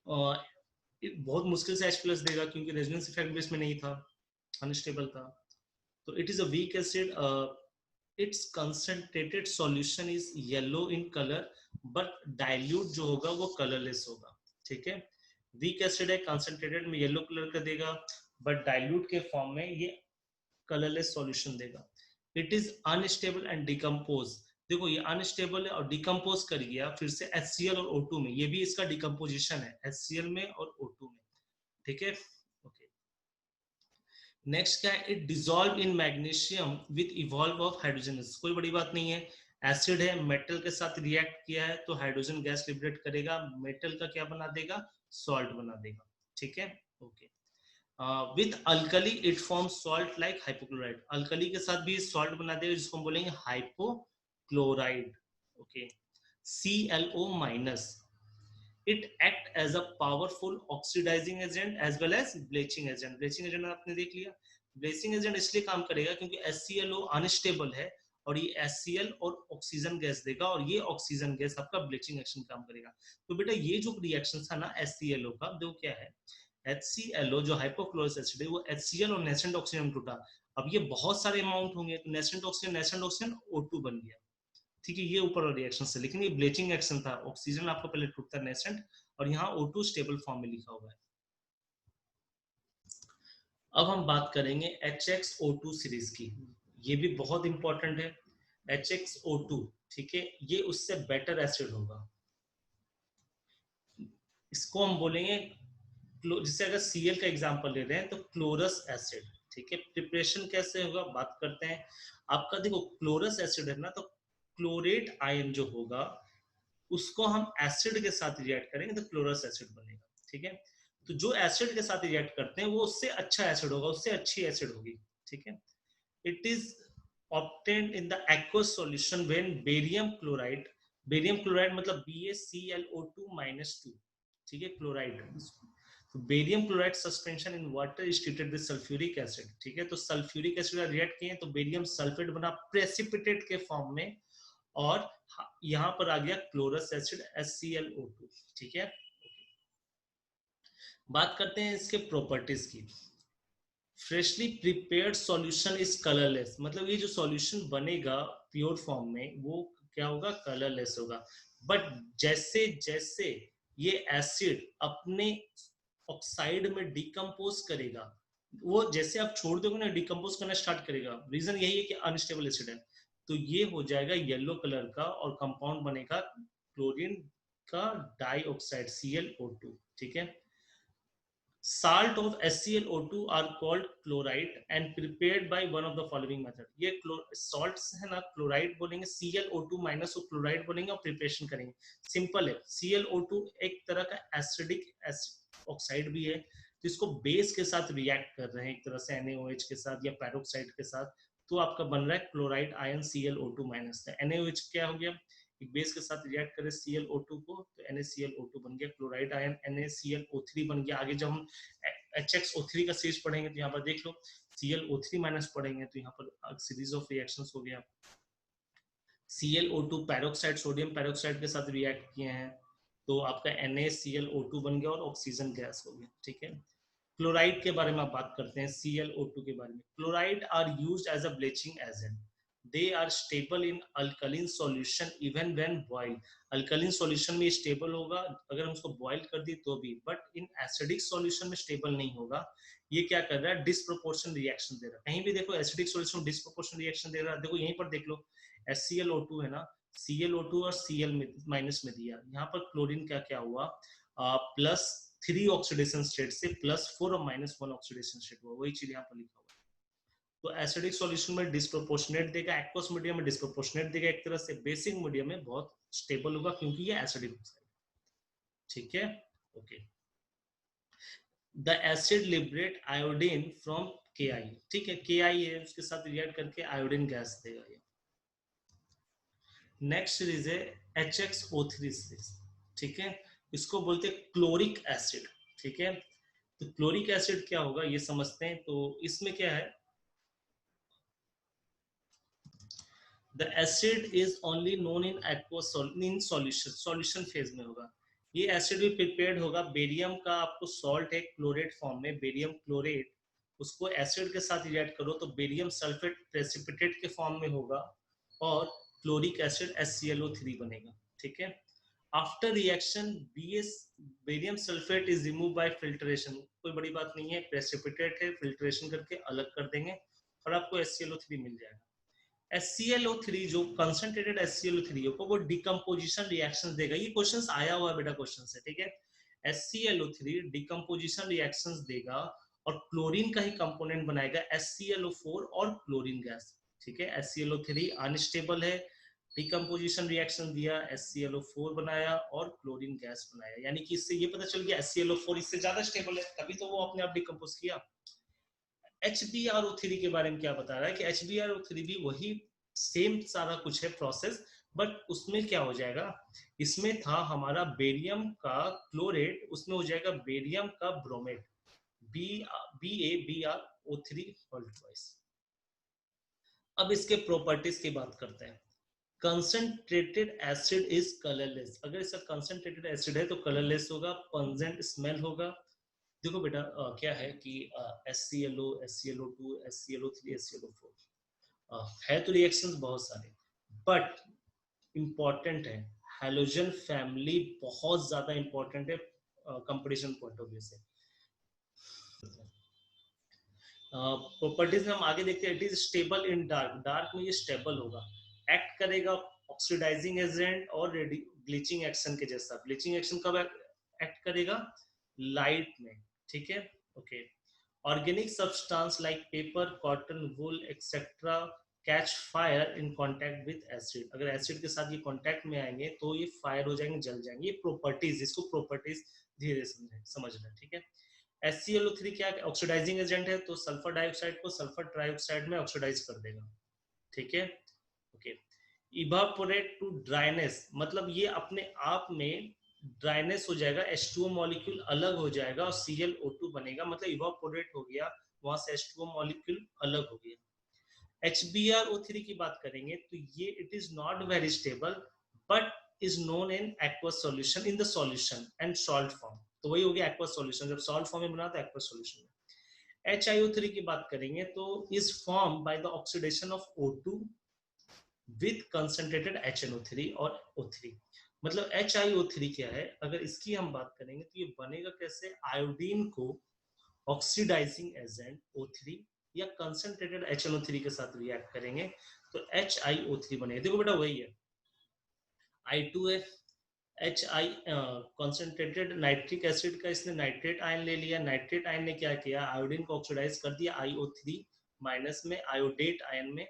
बहुत मुश्किल से H+ देगा क्योंकि रेजोनेंस इफेक्ट बेस में नहीं था, अनस्टेबल था। तो it is a weak acid, its concentrated solution is yellow in color but dilute जो होगा वो कलरलेस होगा। ठीक है, वीक एसिड है, कंसंट्रेटेड में येलो कलर का देगा, बट डाइल्यूट के फॉर्म में ये कलरलेस सॉल्यूशन देगा। It is unstable and decompose, देखो ये अनस्टेबल है और डिकम्पोज कर गया फिर से HCl और O2 में, ये भी इसका डिकम्पोजिशन है HCl में और O2 में। ठीक है, ओके। नेक्स्ट क्या है, it dissolve in magnesium with evolve of hydrogen, कोई बड़ी बात नहीं है, एसिड है, मेटल के साथ रिएक्ट किया है तो हाइड्रोजन गैस लिबरेट करेगा, मेटल का क्या बना देगा, सॉल्ट बना देगा। ठीक है, okay. With alkali it form salt like hypochlorite, alkali के साथ भी सॉल्ट बना देगा जिसको हम बोलेंगे hypochlorite. Okay, ClO minus, it act as a powerful oxidizing agent as well as bleaching agent। bleaching agent आपने देख लिया, bleaching agent इसलिए काम करेगा क्योंकि HClO अनस्टेबल है और ये HCl और ऑक्सीजन गैस देगा और ये ऑक्सीजन गैस आपका ब्लीचिंग एक्शन काम करेगा। तो बेटा ये जो रिएक्शन था ना HClO का, वो क्या है, HClO जो हाइपोक्लोरस एसिड है वो HCl और नेसेंट ऑक्सीजन टूटा, अब ये बहुत सारे अमाउंट होंगे तो नेसेंट ऑक्सीजन O2 बन गया। ठीक है, ये ऊपर वाला रिएक्शन से, लेकिन ये ब्लीचिंग एक्शन था, ऑक्सीजन आपको पहले टूटता नेसेंट और यहाँ O2 स्टेबल फॉर्म में लिखा हुआ है। अब हम बात करेंगे HXO2 सीरीज की, ये भी बहुत इंपॉर्टेंट है HXO2। ठीक है, ये उससे बेटर एसिड होगा, इसको हम बोलेंगे, जैसे अगर Cl का एग्जांपल ले रहे हैं तो क्लोरस एसिड। ठीक है, प्रिपरेशन कैसे होगा बात करते हैं। आपका देखो क्लोरस एसिड है ना, तो क्लोरेट आयन जो होगा उसको हम एसिड के साथ रिएक्ट करेंगे तो क्लोरस एसिड बनेगा। ठीक है, तो जो एसिड के साथ रिएक्ट करते हैं वो उससे अच्छा एसिड होगा, उससे अच्छी एसिड होगी। ठीक है, it is obtained in the aqueous solution when barium chloride, barium chloride मतलब BaClO2 -2। ठीक है, क्लोराइड, तो barium chloride suspension in water is treated with sulphuric acid. ठीक है, तो सल्फ्यूरिक एसिड रिएक्ट किए तो बेरियम सल्फेट बना प्रेसिपिटेट के फॉर्म में, और यहाँ पर आ गया क्लोरस एसिड HClO2। ठीक है, बात करते हैं इसके प्रॉपर्टीज की। Freshly prepared solution is colourless, मतलब ये जो सॉल्यूशन बनेगा प्योर फॉर्म में वो क्या होगा, कलरलेस होगा। बट जैसे जैसे ये एसिड अपने ऑक्साइड में डिकम्पोज करेगा, वो जैसे आप छोड़ दोगे ना डिकम्पोज करना स्टार्ट करेगा, रीजन यही है कि अनस्टेबल एसिड है, तो ये हो जाएगा येलो कलर का और कंपाउंड बनेगा क्लोरीन का डाइऑक्साइड ClO2, ठीक है। Salt of HClO2 are called chloride and prepared by one of the following method। ये salts है ना, क्लोराइड बोलेंगे, ClO2 माइनस और क्लोराइड बोलेंगे और प्रिपरेशन करेंगे। सिंपल है, ClO2 एक तरह का एसिडिक ऑक्साइड भी है जिसको बेस के साथ रिएक्ट कर रहे हैं एक तरह से NaOH के साथ या पेरोक्साइड के साथ, तो आपका बन रहा है chloride ion ClO2 minus. NaOH क्या हो गया, एक बेस के साथ रिएक्ट करे ClO2 को तो NaClO2 बन गया, क्लोराइड आयन NaClO3 बन गया। आगे जब हम HXO3 का सीरीज पढ़ेंगे तो यहाँ पर देख लो ClO3 माइनस पढ़ेंगे तो यहाँ पर सीरीज ऑफ रिएक्शंस हो गया। ClO2 पेरोक्साइड, सोडियम पेरोक्साइड के साथ रिएक्ट किए हैं तो आपका NaClO2 बन गया और ऑक्सीजन गैस हो गया, ठीक है। क्लोराइड के बारे में आप बात करते हैं, ClO2 के बारे में। Chloride are used as a bleaching agent, they are stable in alkaline solution even when boiled। Alkaline solution में स्टेबल होगा अगर हम उसको बॉइल कर दी तो भी, बट इन एसिडिक सॉल्यूशन में स्टेबल नहीं होगा। ये क्या कर रहा है, डिस्प्रोपोर्शन रिएक्शन दे रहा है। कहीं भी देखो एसिडिक सॉल्यूशन डिस्प्रोपोर्शन रिएक्शन दे रहा है, देखो यहीं पर देख लो HClO2 है ना, ClO2 और Cl माइनस में दिया, यहाँ पर क्लोरीन क्या क्या हुआ, +3 ऑक्सीडेशन स्टेट से +4 और -1 ऑक्सीडेशन स्टेट हुआ, वही चीज यहाँ पर लिखा हुआ। तो एसिडिक सॉल्यूशन में डिस्प्रोपोर्शनेट देगा, एक्वस मीडियम में डिस्प्रोपोर्शनेट देगा एक तरह से, बेसिक मीडियम में बहुत स्टेबल होगा क्योंकि ये एसिडिक ऑक्साइड, ठीक है। Okay, the acid liberate iodine from Ki, ठीक है, Ki है उसके साथ रिएक्ट करके आयोडीन गैस देगा ये। नेक्स्ट सीरीज है HXO3 सीरीज, ठीक है, इसको बोलते हैं क्लोरिक एसिड, ठीक है। तो क्लोरिक एसिड क्या होगा ये समझते हैं। तो इसमें क्या है, the acid is only known in aqueous in solution phase में होगा। ये एसिड भी प्रिपेयर्ड होगा, बेरियम का आपको सॉल्ट है क्लोरेट फॉर्म में, बेरियम क्लोरेट, उसको एसिड के साथ रिएक्ट करो तो बेरियम सल्फेट प्रेसिपिटेट के फॉर्म में होगा और क्लोरिक एसिड HClO3 बनेगा, ठीक है। After reaction barium sulphate is remove by filtration, कोई बड़ी बात नहीं है, प्रेसिपिटेट है, फिल्ट्रेशन करके अलग कर देंगे और आपको HClO3 मिल जाएगा। HClO3 जो कंसंट्रेटेड HClO3 होगा वो डिकम्पोजिशन रिएक्शंस देगा, ये क्वेश्चंस आया हुआ है बेटा, क्वेश्चन है, ठीक है। HClO3 डिकम्पोजिशन रिएक्शंस देगा और क्लोरीन का ही कंपोनेंट बनाएगा HClO4 और क्लोरीन गैस, ठीक है। HClO3 अनस्टेबल है, डिकम्पोजिशन रिएक्शन दिया, HClO4 बनाया और क्लोरीन गैस बनाया, यानी कि इससे ये पता चल गया HClO4 इससे ज्यादा स्टेबल है, तभी तो वो अपने आप डिकम्पोज किया। HbRO3 के बारे में क्या बता रहा है कि HbRO3 भी वही सेम सारा कुछ है प्रोसेस, बट उसमें क्या हो जाएगा, इसमें था हमारा बेरियम का क्लोरेट, उसमें हो जाएगा बेरियम का ब्रोमेट, BaBrO3 होल ट्वाइस। अब इसके प्रॉपर्टीज की बात करते हैं। कंसंट्रेटेड एसिड इज कलरलेस, अगर इसका कंसंट्रेटेड एसिड है तो कलरलेस होगा, पंजेंट स्मेल होगा। देखो बेटा क्या है कि HClO, HClO2, HClO3, HClO4 है तो रिएक्शंस बहुत सारे, बट इंपॉर्टेंट है हेलोजन फैमिली, बहुत ज्यादा इंपॉर्टेंट है कंपटीशन पॉइंट ऑफ व्यू से। प्रॉपर्टीज में हम आगे देखते हैं, it is stable in dark, dark में ये स्टेबल होगा, एक्ट करेगा ऑक्सीडाइजिंग एजेंट और ब्लीचिंग एक्शन के जैसा। ब्लीचिंग एक्शन कब एक्ट करेगा, लाइट में, ठीक है। Okay, organic substance like paper, cotton, wool etcetera catch fire in contact with acid, अगर एसिड के साथ ये कांटेक्ट में आएंगे तो ये फायर हो जाएंगे, जल जाएंगे। ये प्रॉपर्टीज, इसको प्रॉपर्टीज धीरे समझना, ठीक है। HClO3 क्या ऑक्सीडाइजिंग एजेंट है, तो सल्फर डाइऑक्साइड को सल्फर ट्राइऑक्साइड में ऑक्सीडाइज कर देगा, ठीक है। ओके, इवापोरेट टू ड्राइनेस, मतलब ये अपने आप में ड्राइनेस हो जाएगा, H2O मॉलिक्यूल अलग हो जाएगा और ClO2 बनेगा, मतलब इवापोरेट हो गया, वहां से H2O मॉलिक्यूल अलग हो गया। HbRO3 की बात करेंगे तो ये it is not very stable but is known in aqueous solution in the solution and salt form, तो वही हो गया एक्वस सॉल्यूशन। जब सॉल्ट फॉर्म में बना तो एक्वस सॉल्यूशन में। HiO3 की बात करेंगे तो is form by the oxidation of O2 with concentrated HNO3 और O3। मतलब HiO3 क्या है, अगर इसकी हम बात करेंगे तो ये बनेगा कैसे, आयोडीन को ऑक्सीडाइजिंग एजेंट O3 या कंसंट्रेटेड HNO3 के साथ रिएक्ट करेंगे तो HiO3 बनेगा। देखो बेटा वही है, I2F HI concentrated nitric acid का इसने नाइट्रेट आयन ले लिया, नाइट्रेट आयन ने क्या किया, आयोडीन को ऑक्सीडाइज कर दिया IO3 माइनस में आयोडेट आयन में,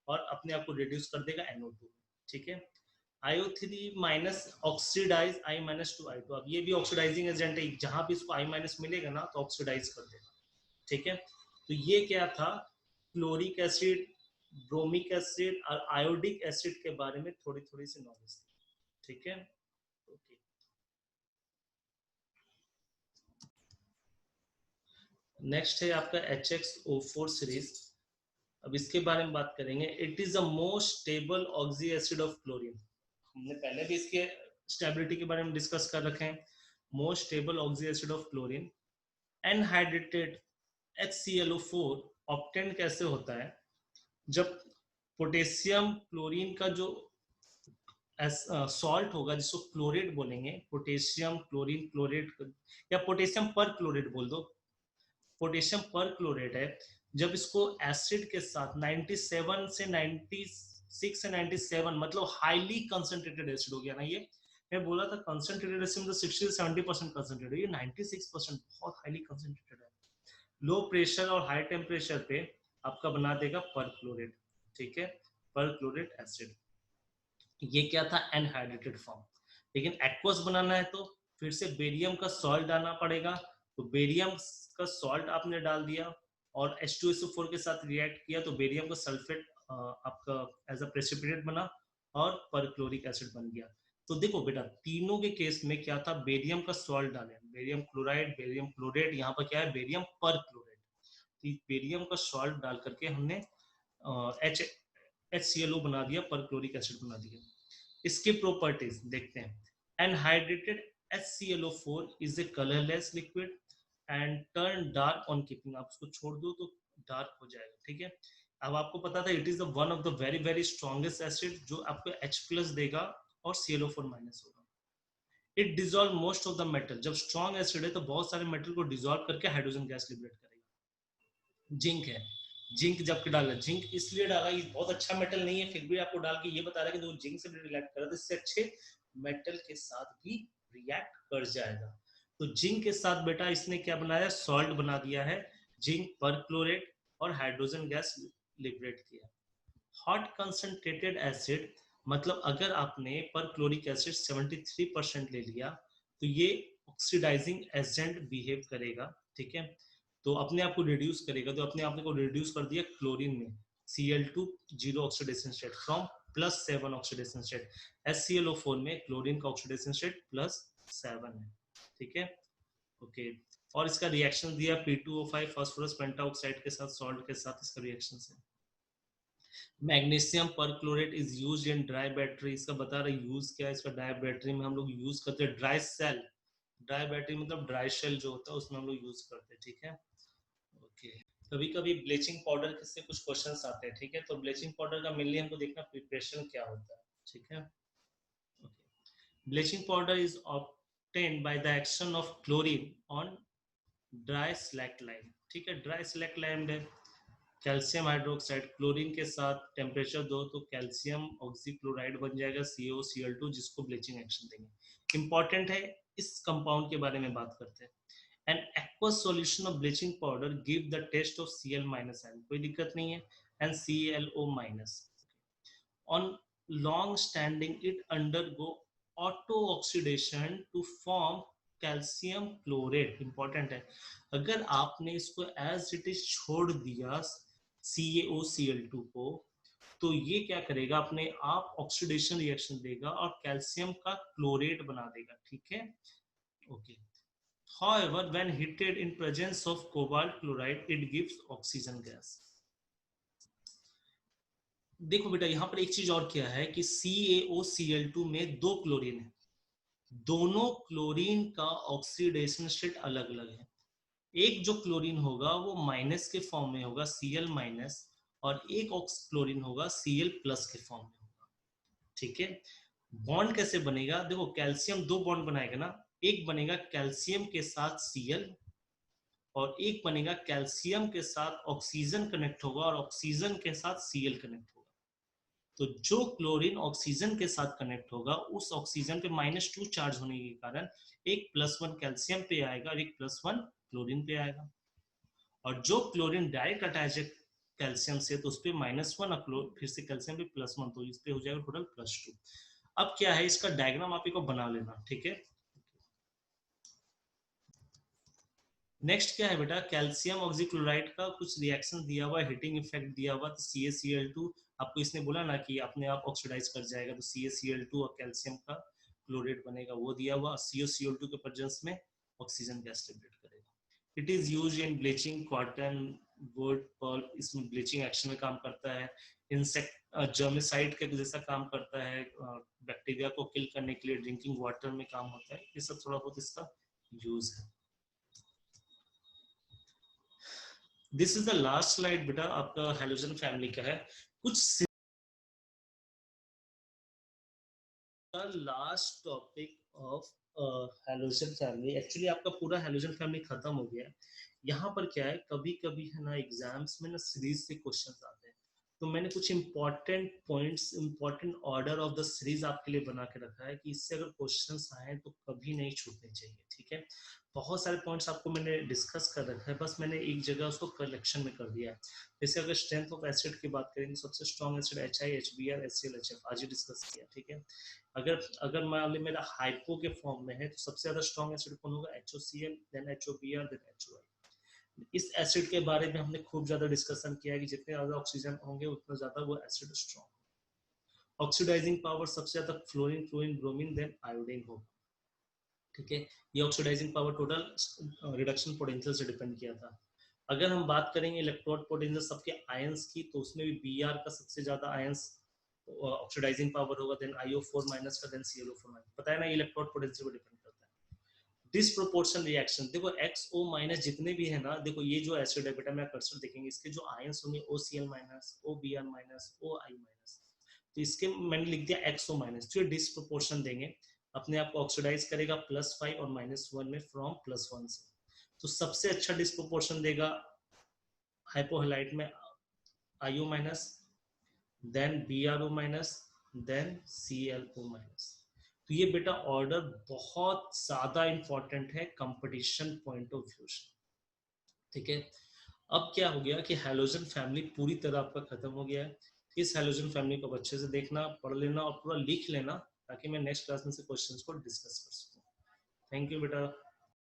और अपने आप को रिड्यूस कर देगा NO2। ठीक है, IO3 minus oxidise I minus to I2। अब ये भी ऑक्सीडाइजिंग एजेंट है, जहां भी इसको I माइनस मिलेगा ना तो ऑक्सीडाइज कर देगा। ठीक है, तो ये क्या था, क्लोरिक एसिड, ब्रोमिक एसिड और आयोडिक एसिड के बारे में थोड़ी थोड़ी सी नॉलेज थी। ठीक है, ओके। नेक्स्ट है आपका HXO4 सीरीज। अब इसके बारे में बात करेंगे। It is the most stable oxy acid of chlorine. हमने पहले भी इसके स्टेबिलिटी के बारे में डिस्कस कर रखे हैं। Most stable oxy acid of chlorine. Anhydrated HClO4 obtain कैसे होता है, जब पोटेशियम क्लोरीन का जो सॉल्ट होगा जिसको क्लोरेट बोलेंगे, पोटेशियम क्लोरीन क्लोरेट या पोटेशियम पर क्लोरेट बोल दो, पोटेशियम पर क्लोरेट है, जब इसको एसिड के साथ 97 से 96 से 97 मतलब हाईली कंसंट्रेटेड एसिड हो गया ना, ये मैं बोला था कंसंट्रेटेड एसिड में 60 से 70% कंसंट्रेटेड, ये 96% बहुत हाईली कंसंट्रेटेड है। लो प्रेशर और हाई टेम्परेचर पे आपका बना देगा पर क्लोरेट। ठीक है, पर क्लोरेट एसिड। ये क्या था, एनहाइड्रेटेड फॉर्म। लेकिन एक्वस बनाना है तो फिर से बेरियम का सॉल्ट डालना पड़ेगा, तो बेरियम का सॉल्ट आपने डाल दिया और H2SO4 के साथ रिएक्ट किया तो बेरियम का सल्फेट आपका एज अ प्रेसिपिटेट बना और परक्लोरिक एसिड बन गया। तो देखो बेटा तीनों के केस में क्या था, बेरियम का सॉल्ट डाले, बेरियम क्लोराइड, बेरियम क्लोरेट, यहाँ पर क्या है बेरियम परक्लोरेट। तो बेरियम का सॉल्ट डाल करके हमने HClO बना दिया, परक्लोरिक एसिड बना दिया। इसकी प्रॉपर्टीज देखते हैं। एनहाइड्रेटेड HClO4 is a colourless liquid and turn dark on keeping. आप उसको छोड़ दो तो डार्क हो जाएगा। ठीक है, अब आपको पता था it is the one of the very very strongest acid जो आपको H+ देगा और ClO4 माइनस होगा। It dissolve most of the metal. जब स्ट्रॉन्ग एसिड है तो बहुत सारे मेटल को डिजॉल्व करके हाइड्रोजन गैस लिबरेट करेगा। जिंक है, जिंक जब डाला, जिंक इसलिए डाला, ये बहुत अच्छा मेटल नहीं है, फिर भी आपको डाल के ये बता रहा है कि वो जिंक से भी रिएक्ट कर रहा है, तो इससे अच्छे मेटल के साथ भी रिएक्ट कर जाएगा। तो जिंक के साथ बेटा इसने क्या बनाया, सॉल्ट बना दिया है, जिंक परक्लोरेट और हाइड्रोजन गैस लिबरेट किया। हॉट कंसंट्रेटेड एसिड, मतलब अगर आपने परक्लोरिक एसिड 73% ले लिया तो ये ऑक्सीडाइजिंग एजेंट बिहेव करेगा। ठीक है, तो अपने आप को रिड्यूस करेगा, तो अपने आप को रिड्यूस कर दिया क्लोरीन में, Cl2 zero oxidation state from +7 oxidation state. HClO4 में क्लोरीन का ऑक्सीडेशन स्टेट +7 है। ठीक है, ओके। और इसका रिएक्शन दिया P2O5 फास्फोरस पेंटाऑक्साइड के साथ, सॉल्ट के साथ इसका रिएक्शन है। Magnesium perchlorate is used in dry battery. इसका बता रहे यूज क्या है, इसका ड्राई बैटरी में हम लोग यूज करते हैं ड्राई सेल। ड्राई बैटरी मतलब ड्राई शेल जो होता है उसमें हम लोग यूज करते हैं। ठीक है, ओके। कभी कभी ब्लीचिंग पाउडर से कुछ क्वेश्चंस आते हैं। ठीक है, तो ब्लीचिंग पाउडर का मेनली हमको देखना प्रिपरेशन क्या होता है। ठीक है, okay. Bleaching powder is obtained by the action of chlorine on dry slack lime. ठीक है, ड्राई स्लैक लाइम है कैल्शियम हाइड्रोक्साइड, क्लोरीन के साथ टेम्परेचर दो तो कैल्शियम ऑक्सीक्लोराइड बन जाएगा COCl2, जिसको ब्लीचिंग एक्शन देंगे। इंपॉर्टेंट है, इस कंपाउंड के बारे में बात करते हैं। An aqueous solution of bleaching powder give the test of Cl minus ion, कोई दिक्कत नहीं है, and ClO minus. On long standing it undergo auto oxidation to form calcium chlorate. Important है, अगर आपने इसको एज इट इज छोड़ दिया CaOCl2 को तो ये क्या करेगा, अपने आप ऑक्सीडेशन रिएक्शन देगा और कैल्शियम का क्लोरेट बना देगा। ठीक है, okay. However, when heated in presence of cobalt chloride, it gives oxygen gas. देखो बेटा यहाँ पर एक चीज और क्या है कि CaOCl2 में 2 क्लोरीन है, दोनों क्लोरीन का ऑक्सीडेशन स्टेट अलग अलग है। एक जो क्लोरीन होगा वो माइनस के फॉर्म में होगा, Cl माइनस, और एक क्लोरीन होगा Cl प्लस के फॉर्म में होगा। ठीक है, बॉन्ड कैसे बनेगा? देखो कैल्शियम दो बॉन्ड बनाएगा ना, एक बनेगा कैल्शियम के साथ Cl और एक बनेगा कैल्शियम के साथ ऑक्सीजन कनेक्ट होगा और ऑक्सीजन के साथ Cl कनेक्ट होगा। तो जो क्लोरीन ऑक्सीजन के साथ कनेक्ट होगा उस ऑक्सीजन पे -2 चार्ज होने के कारण एक +1 कैल्शियम पे आएगा और एक +1 क्लोरीन पे आएगा। और जो क्लोरीन डायरेक्ट अटैच है कैल्शियम से तो उस पर -1 और फिर से कैल्शियम पे +1, तो इस पे हो जाएगा टोटल +2। अब क्या है, इसका डायग्राम आप को बना लेना। ठीक है, नेक्स्ट क्या है बेटा, कैल्शियम ऑक्सीक्लोराइड का कुछ रिएक्शन दिया हुआ, हीटिंग इफेक्ट दिया हुआ, तो CaCl2 आपको इसने बोला ना कि अपने आप ऑक्सीडाइज कर जाएगा, तो CaCl2 और कैल्शियम का क्लोरेट बनेगा, वो दिया हुआ। CaCl2 के प्रेजेंस में ऑक्सीजन गैस लिबरेट करेगा। It is use in bleaching cotton, would, pulp, इसमें ब्लीचिंग एक्शन में काम करता है। इंसेक्ट जर्मिसाइड के जैसा काम करता है, बैक्टीरिया को किल करने के लिए ड्रिंकिंग वाटर में काम होता है। ये सब थोड़ा बहुत इसका यूज है। This is the last slide बेटा, आपका हेलोजन फैमिली का है। कुछ last topic of halogen family, actually आपका पूरा हेलोजन फैमिली खत्म हो गया है। यहाँ पर क्या है, कभी कभी है ना एग्जाम्स में ना सीरीज से क्वेश्चंस आते हैं, तो मैंने कुछ important points, important order of the series आपके लिए बना के रखा है कि इससे अगर क्वेश्चंस आए तो कभी नहीं छूटने चाहिए। ठीक है, बहुत सारे पॉइंट्स आपको मैंने डिस्कस कर रखा है, बस मैंने एक जगह उसको कलेक्शन में कर दिया है। जैसे अगर स्ट्रेंथ ऑफ एसिड की बात करें तो सबसे strong acid HI, HBr, HCl, HF आज ही डिस्कस किया। ठीक है, अगर अगर मान ली मेरा हाइपो के फॉर्म में है तो सबसे ज्यादा स्ट्रॉन्ग एसिड कौन होगा? HOCl, then HOBr, then HOI। इस एसिड के बारे में हमने खूब ज्यादा डिस्कशन किया है कि जितने ज्यादा ऑक्सीजन होंगे उतना ज्यादा वो एसिड स्ट्रॉन्ग। ऑक्सीडाइजिंग पावर सबसे ज्यादा fluorine, fluorine, bromine, then iodine होगा। ठीक है, ये oxidising power total reduction potential से डिपेंड किया था। अगर हम बात करेंगे इलेक्ट्रोड पोटेंशियल सबके आयंस की, तो उसमें भी Br का सबसे ज्यादा आयंस ऑक्सीडाइजिंग पावर होगा, देन IO4 माइनस का, देन ClO4 माइनस। पता है ना, इलेक्ट्रोड पोटेंशियल पर डिपेंड करता है। डिसप्रोपोर्शन रिएक्शन, देखो XO माइनस जितने भी है ना, देखो ये जो एसिड है बेटा, मैं कर्सर देखेंगे, इसके जो आयंस होंगे OCl minus, OBr minus, OI minus, तो इसके मैंने लिख दिया XO माइनस, तो ये डिसप्रोपोर्शन देंगे, अपने आप को ऑक्सीडाइज करेगा +5 और -1 में फ्रॉम +1 से। तो सबसे अच्छा डिसप्रोपोर्शन देगा हाइपोहेलाइट में IO minus, then BRO minus, then ClO minus. तो ये बेटा ऑर्डर बहुत ज्यादा इंपॉर्टेंट है कंपटीशन पॉइंट ऑफ व्यू से। ठीक है, अब क्या हो गया कि हेलोजन फैमिली पूरी तरह आपका खत्म हो गया है। इस हेलोजन फैमिली को अच्छे से देखना, पढ़ लेना और पूरा लिख लेना, ताकि मैं नेक्स्ट क्लास में से क्वेश्चंस को डिस्कस कर सकूं। थैंक यू बेटा।